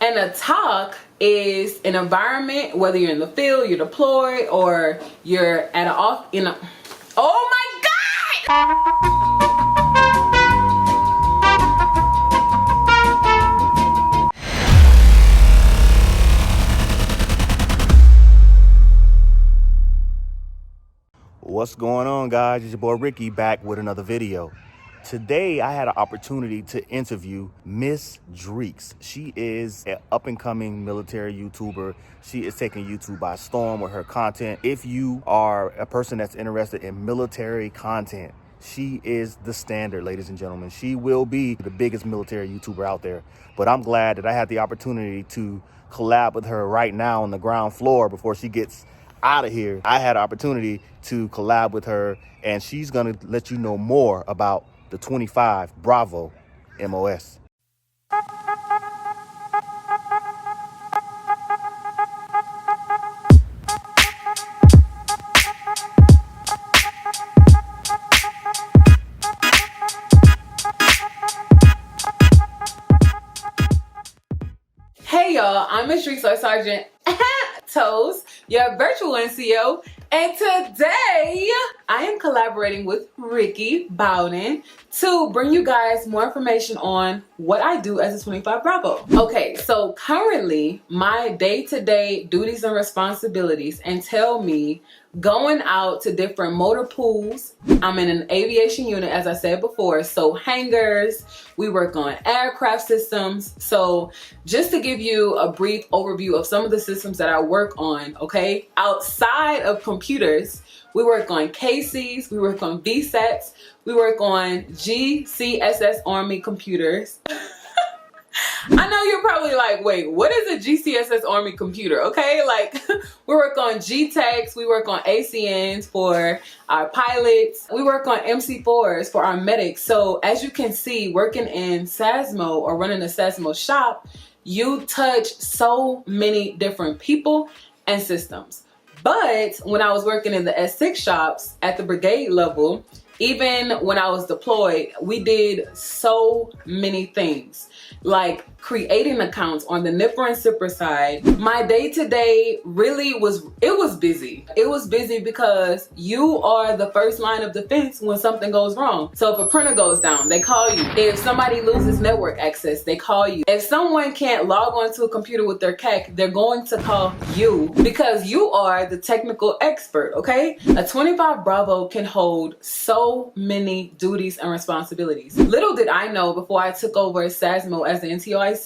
And a talk is an environment, whether you're in the field, you're deployed, or you're at oh my God! What's going on, guys? It's your boy Ricky back with another video. Today I had an opportunity to interview Miss Dreeks. She is an up-and-coming military YouTuber. She is taking YouTube by storm with her content. If you are a person that's interested in military content, she is the standard, ladies and gentlemen. She will be the biggest military YouTuber out there. But I'm glad that I had the opportunity to collab with her right now on the ground floor before she gets out of here. I had an opportunity to collab with her, and she's gonna let you know more about the 25 Bravo MOS. Hey y'all, I'm Miss Dreeks Sergeant Toles, your virtual NCO, and today I am collaborating with Ricky Bowden to bring you guys more information on what I do as a 25 Bravo. Okay, so currently my day-to-day duties and responsibilities entail me going out to different motor pools. I'm in an aviation unit, as I said before, so hangars, we work on aircraft systems. So just to give you a brief overview of some of the systems that I work on, okay? Outside of computers, we work on KCs, we work on VSATs, we work on GCSS Army computers. I know you're probably like, wait, what is a GCSS Army computer? Okay, like we work on GTECs, we work on ACNs for our pilots, we work on MC4s for our medics. So as you can see, working in SASMO or running a SASMO shop, you touch so many different people and systems. But when I was working in the S6 shops at the brigade level, even when I was deployed, we did so many things, like creating accounts on the nipper and sipper side. My day-to-day really was busy. It was busy because you are the first line of defense when something goes wrong. So if a printer goes down, they call you. If somebody loses network access, they call you. If someone can't log onto a computer with their CAC, they're going to call you because you are the technical expert, okay? A 25 Bravo can hold so many duties and responsibilities. Little did I know before I took over as SASMO as the NTOIC,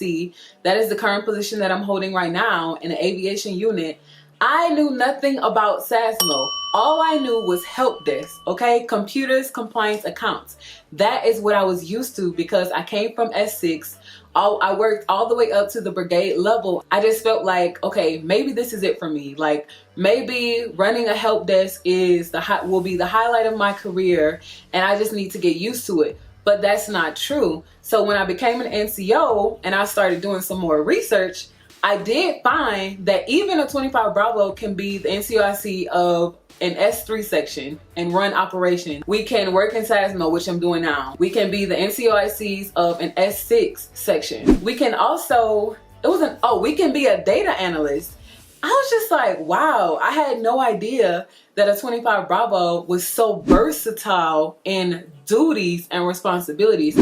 that is the current position that I'm holding right now in the aviation unit, I knew nothing about SASMO. All I knew was help desk, okay? Computers, compliance, accounts. That is what I was used to because I came from S6. I worked all the way up to the brigade level. I just felt like, okay, maybe this is it for me. Like maybe running a help desk will be the highlight of my career, and I just need to get used to it. But that's not true. So when I became an NCO and I started doing some more research, I did find that even a 25 Bravo can be the NCOIC of an S3 section and run operation. We can work in SASMO, which I'm doing now. We can be the NCOICs of an S6 section. We can also, we can be a data analyst. I was just like, wow, I had no idea that a 25 Bravo was so versatile in duties and responsibilities.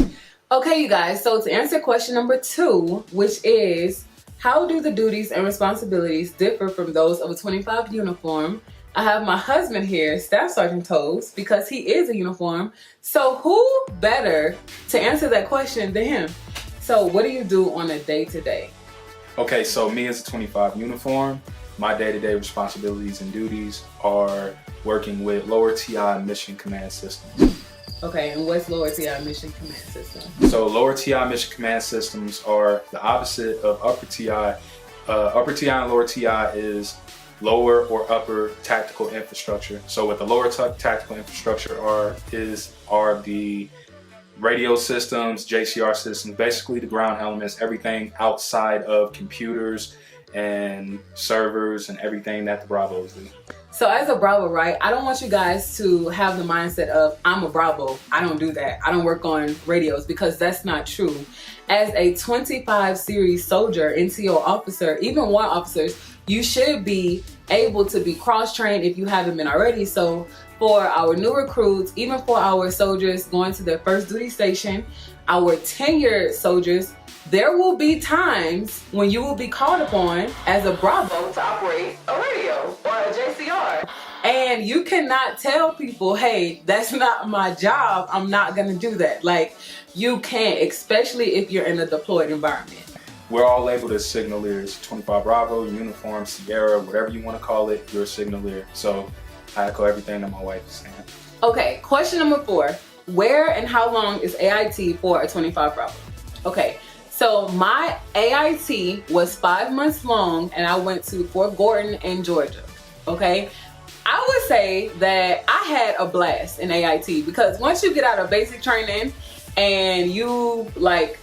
Okay, you guys, so to answer question number 2, which is, how do the duties and responsibilities differ from those of a 25 uniform? I have my husband here, Staff Sergeant Toles, because he is a uniform. So who better to answer that question than him? So what do you do on a day-to-day? Okay, so me as a 25 uniform, my day-to-day responsibilities and duties are working with lower TI mission command systems. Okay, and what's lower TI mission command system? So lower TI mission command systems are the opposite of upper TI. Upper TI and lower TI is lower or upper tactical infrastructure. So what the lower tactical infrastructure are the radio systems, JCR systems, basically the ground elements, everything outside of computers and servers and everything that the Bravos do. So as a Bravo, right, I don't want you guys to have the mindset of, I'm a Bravo. I don't do that. I don't work on radios, because that's not true. As a 25 series soldier, NCO officer, even warrant officers, you should be able to be cross-trained if you haven't been already. So for our new recruits, even for our soldiers going to their first duty station, our tenured soldiers, there will be times when you will be called upon as a Bravo to operate a radio or a JCR. And you cannot tell people, hey, that's not my job, I'm not gonna do that. Like, you can't, especially if you're in a deployed environment. We're all labeled as signalers, 25 Bravo, uniform, Sierra, whatever you want to call it, you're a signaler. So I echo everything that my wife is saying. Okay, question number 4. Where and how long is AIT for a 25 Bravo? Okay, so my AIT was 5 months long, and I went to Fort Gordon in Georgia, okay? I would say that I had a blast in AIT, because once you get out of basic training and you like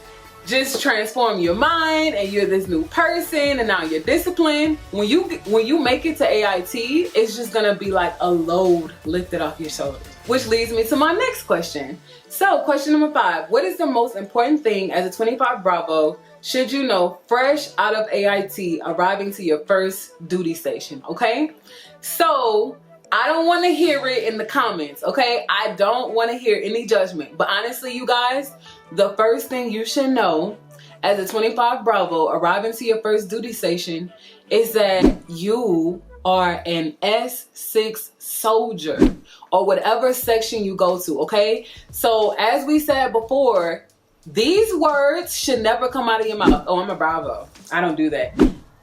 just transform your mind and you're this new person and now you're disciplined, when you make it to AIT, it's just gonna be like a load lifted off your shoulders. Which leads me to my next question. So question number 5, what is the most important thing as a 25 Bravo should you know fresh out of AIT arriving to your first duty station, okay? So I don't want to hear it in the comments, okay? I don't want to hear any judgment. But honestly, you guys, the first thing you should know as a 25 Bravo arriving to your first duty station is that you are an S6 soldier, or whatever section you go to, okay? So as we said before, these words should never come out of your mouth. Oh, I'm a Bravo. I don't do that.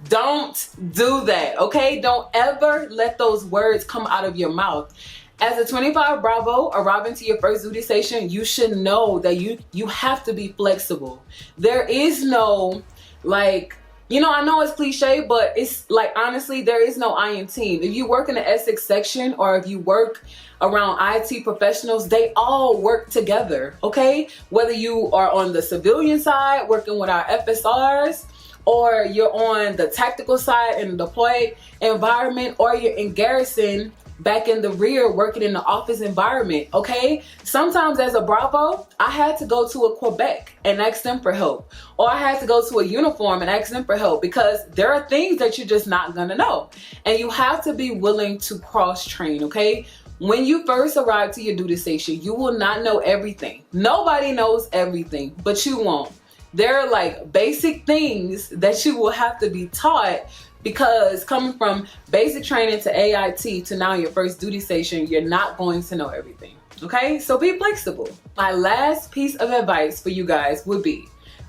Don't do that, okay? Don't ever let those words come out of your mouth. As a 25 Bravo arriving to your first duty station, you should know that you have to be flexible. There is no, like, you know, I know it's cliche, but it's like, honestly, there is no I in team. If you work in the Essex section, or if you work around IT professionals, they all work together, okay? Whether you are on the civilian side working with our FSRs, or you're on the tactical side in the deployed environment, or you're in garrison back in the rear working in the office environment, okay? Sometimes as a Bravo, I had to go to a Quebec and ask them for help, or I had to go to a uniform and ask them for help, because there are things that you're just not gonna know. And you have to be willing to cross-train, okay? When you first arrive to your duty station, you will not know everything. Nobody knows everything, but you won't. There are like basic things that you will have to be taught, because coming from basic training to AIT to now your first duty station, you're not going to know everything, okay? So be flexible. My last piece of advice for you guys would be,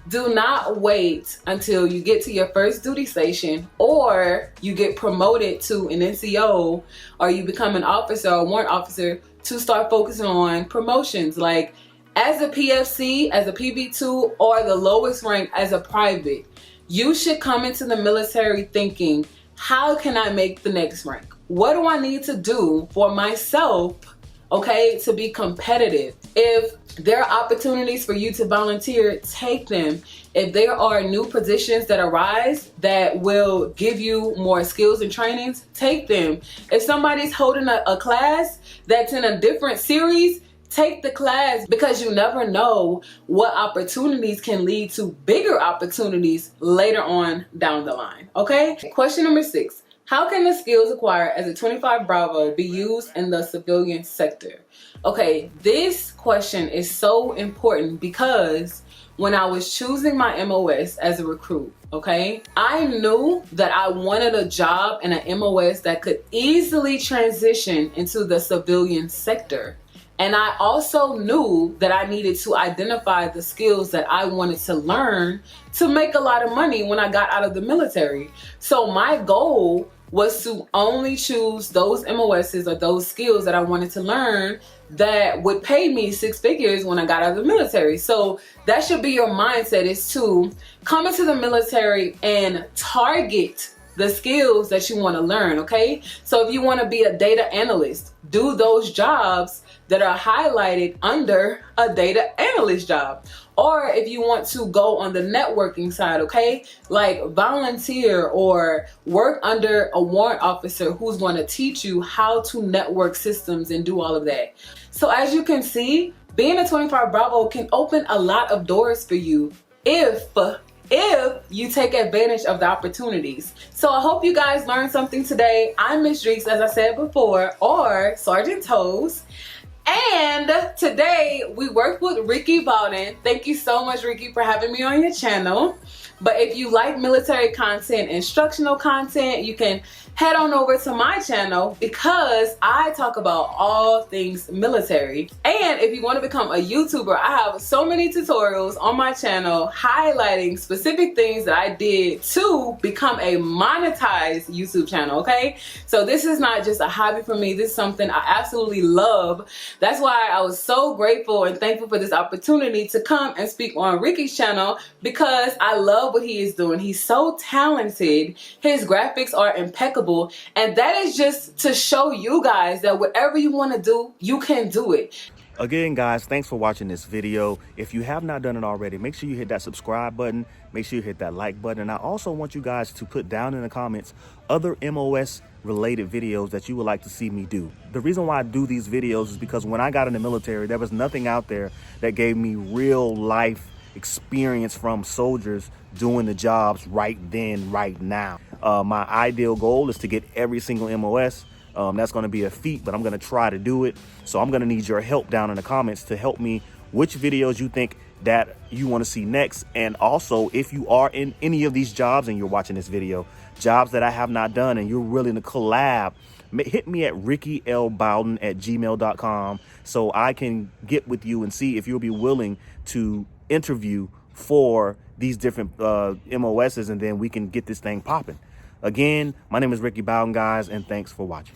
do not wait until you get to your first duty station, or you get promoted to an NCO, or you become an officer or warrant officer, to start focusing on promotions. Like, as a PFC, as a PB2, or the lowest rank as a private, you should come into the military thinking, how can I make the next rank? What do I need to do for myself, okay, to be competitive? If there are opportunities for you to volunteer, take them. If there are new positions that arise that will give you more skills and trainings, take them. If somebody's holding a class that's in a different series, take the class, because you never know what opportunities can lead to bigger opportunities later on down the line, okay? Question number 6, how can the skills acquired as a 25 Bravo be used in the civilian sector? Okay, this question is so important, because when I was choosing my MOS as a recruit, okay, I knew that I wanted a job in an MOS that could easily transition into the civilian sector. And I also knew that I needed to identify the skills that I wanted to learn to make a lot of money when I got out of the military. So my goal was to only choose those MOSs or those skills that I wanted to learn that would pay me 6 figures when I got out of the military. So that should be your mindset, is to come into the military and target the skills that you want to learn, okay? So if you want to be a data analyst, do those jobs that are highlighted under a data analyst job. or if you want to go on the networking side, okay, like volunteer or work under a warrant officer who's going to teach you how to network systems and do all of that. So as you can see, being a 25 Bravo can open a lot of doors for you if you take advantage of the opportunities. So I hope you guys learned something today. I'm Miss Dreeks, as I said before, or Sergeant Toles. And today we worked with Ricky Bowden. Thank you so much, Ricky, for having me on your channel. But if you like military content, instructional content, you can head on over to my channel because I talk about all things military. And if you want to become a YouTuber, I have so many tutorials on my channel highlighting specific things that I did to become a monetized YouTube channel, okay? So this is not just a hobby for me. This is something I absolutely love. That's why I was so grateful and thankful for this opportunity to come and speak on Ricky's channel, because I love what he is doing. He's so talented. His graphics are impeccable. And that is just to show you guys that whatever you want to do, you can do it. Again, guys, thanks for watching this video. If you have not done it already, make sure you hit that subscribe button. Make sure you hit that like button. And I also want you guys to put down in the comments other MOS related videos that you would like to see me do. The reason why I do these videos is because when I got in the military, there was nothing out there that gave me real life experience from soldiers doing the jobs right then, right now. My ideal goal is to get every single MOS. That's going to be a feat, but I'm going to try to do it. So I'm going to need your help down in the comments to help me which videos you think that you want to see next. And also, if you are in any of these jobs and you're watching this video, jobs that I have not done and you're willing to collab, hit me at rickylbowden@gmail.com so I can get with you and see if you'll be willing to interview for these different MOSs, and then we can get this thing popping. Again, my name is Ricky Bowden, guys, and thanks for watching.